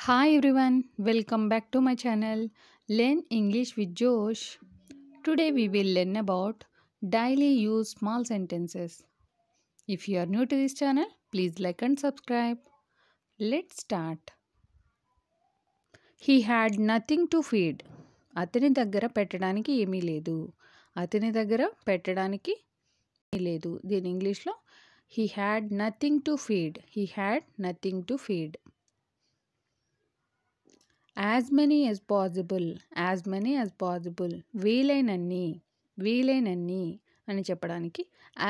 Hi everyone, welcome back to my channel Learn English with Josh. Today we will learn about daily use small sentences. If you are new to this channel, please like and subscribe. Let's start. He had nothing to feed. అతని దగ్గర పెట్టడానికి ఏమీ లేదు. అతని దగ్గర పెట్టడానికి ఏమీ లేదు. దీని ఇంగ్లీష్లో he had nothing to feed. He had nothing to feed. As many as possible, as many as possible, వీలైనన్ని అని చెప్పడానికి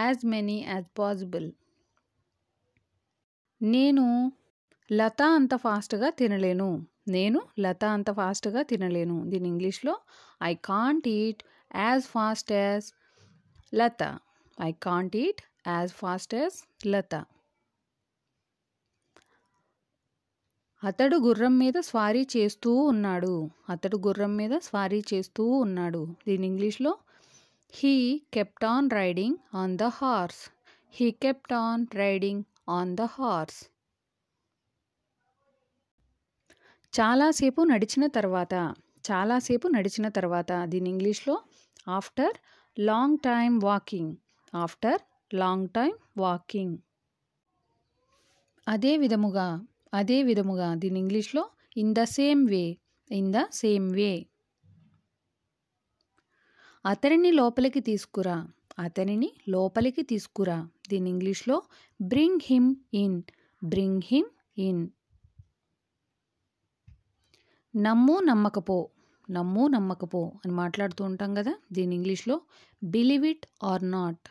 as many as possible. నేను లత అంత ఫాస్ట్గా తినలేను. దీని ఇంగ్లీష్లో I can't eat as fast as Latha. I can't eat as fast as Latha. అతడు గుర్రం మీద స్వారీ చేస్తూ ఉన్నాడు. దీని ఇంగ్లీష్లో he kept on riding on the horse. He kept on riding on the horse. చాలాసేపు నడిచిన తర్వాత దీని ఇంగ్లీష్లో ఆఫ్టర్ లాంగ్ టైమ్ వాకింగ్. అదే విధముగా దీని ఇంగ్లీష్లో ఇన్ ద సేమ్ వే. అతనిని లోపలికి తీసుకురా. దీని ఇంగ్లీష్లో బ్రింగ్ హిమ్ ఇన్. నమ్ము నమ్మకపో అని మాట్లాడుతూ ఉంటాం కదా. దీని ఇంగ్లీష్లో బిలీవ్ ఇట్ ఆర్ నాట్.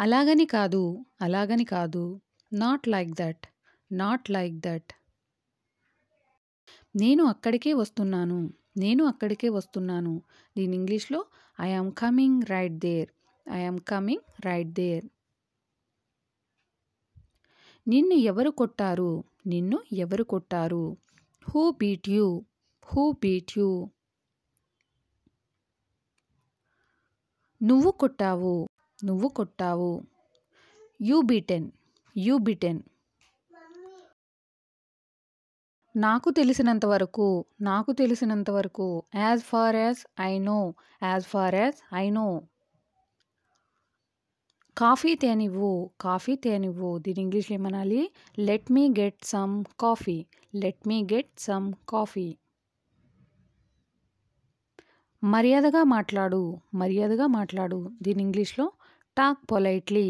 అలాగని కాదు నాట్ లైక్ దట్. నేను అక్కడికే వస్తున్నాను. దీని ఇంగ్లీష్లో I am coming right there. నిన్ను ఎవరు కొట్టారు? Who beat you? నువ్వు కొట్టావు. You beaten. నాకు తెలిసినంత వరకు as far as I know. Coffee తేనివ్వు. దీని ఇంగ్లీష్లో ఏమనాలి? Let me get some coffee. మర్యాదగా మాట్లాడు. దీని ఇంగ్లీష్లో టాక్ పొలైట్లీ.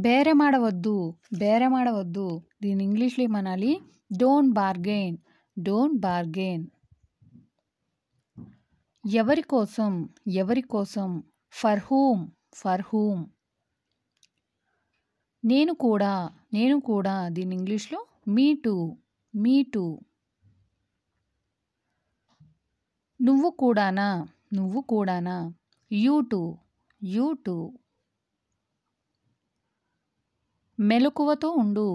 బేరమాడవద్దు. దీని ఇంగ్లీష్లో ఏమనాలి? Don't bargain. ఎవరి కోసం ఫర్ హూమ్. నేను కూడా దీని ఇంగ్లీష్లో మీ టూ. నువ్వు కూడానా యూ టూ. మెలకువతో ఉండు.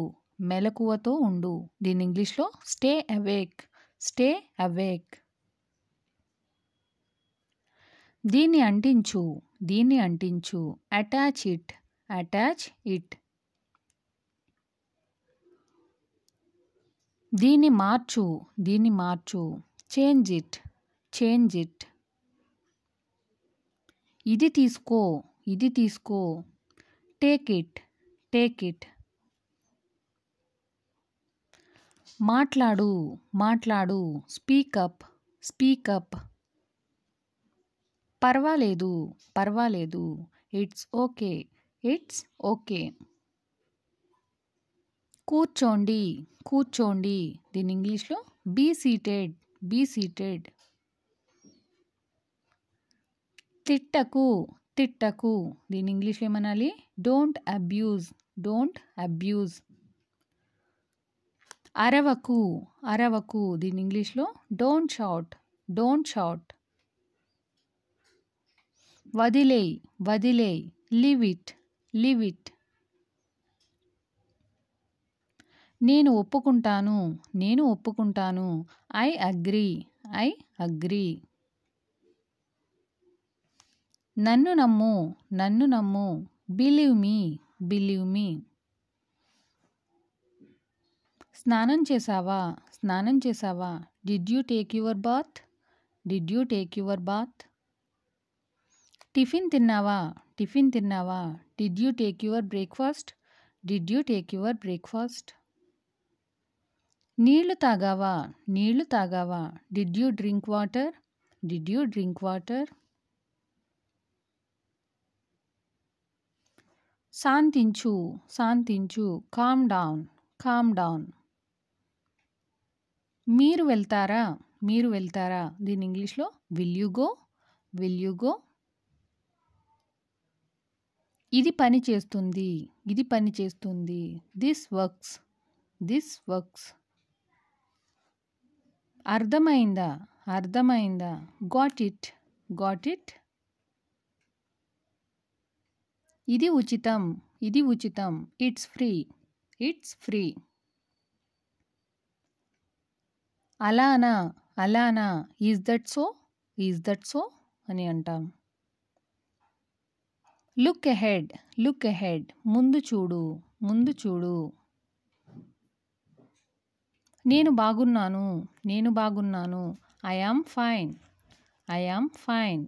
దీని ఇంగ్లీష్లో స్టే అవేక్. దీన్ని అంటించు అటాచ్ ఇట్. దీన్ని మార్చు చేంజ్ ఇట్. ఇది తీసుకో టేక్ ఇట్. మాట్లాడు స్పీక్ అప్. పర్వాలేదు ఇట్స్ ఓకే. కూర్చోండి. దీని ఇంగ్లీష్లో బీ సీటెడ్. తిట్టకు. దీని ఇంగ్లీష్లో ఏమనాలి? Don't abuse. అరవకు. దీని ఇంగ్లీష్లో డోంట్ షౌట్. వదిలేయ్ లీవ్ ఇట్. నేను ఒప్పుకుంటాను ఐ అగ్రీ. నన్ను నమ్ము, నన్ను నమ్ము. Believe me, believe me. స్నానం చేసావా, స్నానం చేసావా. Did you take your bath, did you take your bath. Tiffin తిన్నావా, టిఫిన్ తిన్నావా. Did you take your breakfast, did you take your breakfast. నీళ్లు తాగావా, నీళ్లు తాగావా. Did you drink water, did you drink water. శాంతించు, శాంతించు. Calm down, calm down. మీరు వెళ్తారా, మీరు వెళ్తారా. దీని ఇంగ్లీష్లో will you go, will you go. ఇది పని చేస్తుంది, ఇది పని చేస్తుంది. This works, this works. అర్థమైందా, అర్థమైందా. Got it, got it. ఇది ఉచితం, ఇది ఉచితం. It's free, it's free. అలానా, అలానా. Is that so, is that so అని అంటాం. Look ahead, look ahead. ముందు చూడు, ముందు చూడు. నేను బాగున్నాను, నేను బాగున్నాను. I am fine, I am fine.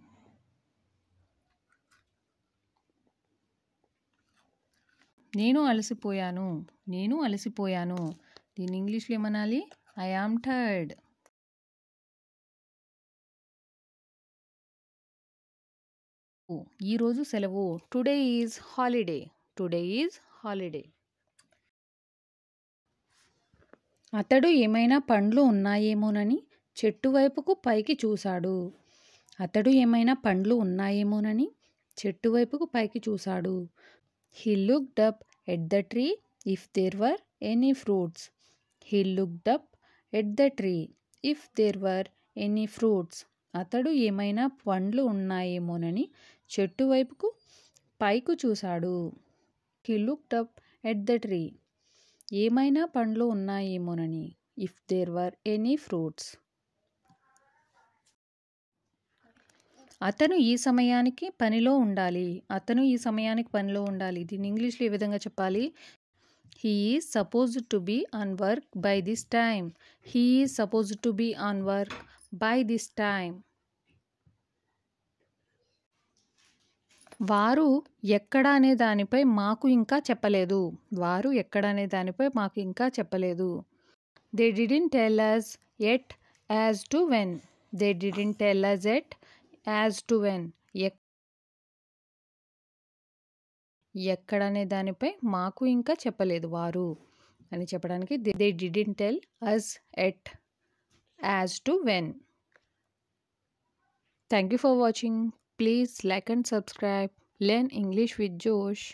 నేను అలసిపోయాను, నేను అలసిపోయాను. దీని ఇంగ్లీష్లో ఏమనాలి. I am tired. ఈరోజు సెలవు. Today is holiday, today is holiday. అతడు ఏమైనా పండ్లు ఉన్నాయేమోనని చెట్టు వైపుకు పైకి చూశాడు. అతడు ఏమైనా పండ్లు ఉన్నాయేమోనని చెట్టు వైపుకు పైకి చూశాడు. He looked up at the tree if there were any fruits. He looked up at the tree if there were any fruits. అతడు ఏమైనా పండ్లు ఉన్నాయేమోనని చెట్టు వైపుకు పైకి చూశాడు. He looked up at the tree. ఏమైనా పండ్లు ఉన్నాయేమోనని. If there were any fruits. అతను ఈ సమయానికి పనిలో ఉండాలి. అతను ఈ సమయానికి పనిలో ఉండాలి. దీన్ని ఇంగ్లీష్లో ఏ విధంగా చెప్పాలి. He is supposed to be on work by this time. He is supposed to be on work by this time. వారు ఎక్కడ అనే దానిపై మాకు ఇంకా చెప్పలేదు. వారు ఎక్కడ అనే దానిపై మాకు ఇంకా చెప్పలేదు. They didn't tell us yet as to when. They didn't tell us yet as to when. ఎక్కడనే దానిపై మాకు ఇంకా చెప్పలేదు వారు అని చెప్పడానికి they didn't tell us yet as to when. Thank you for watching. Please like and subscribe. Learn English with Josh.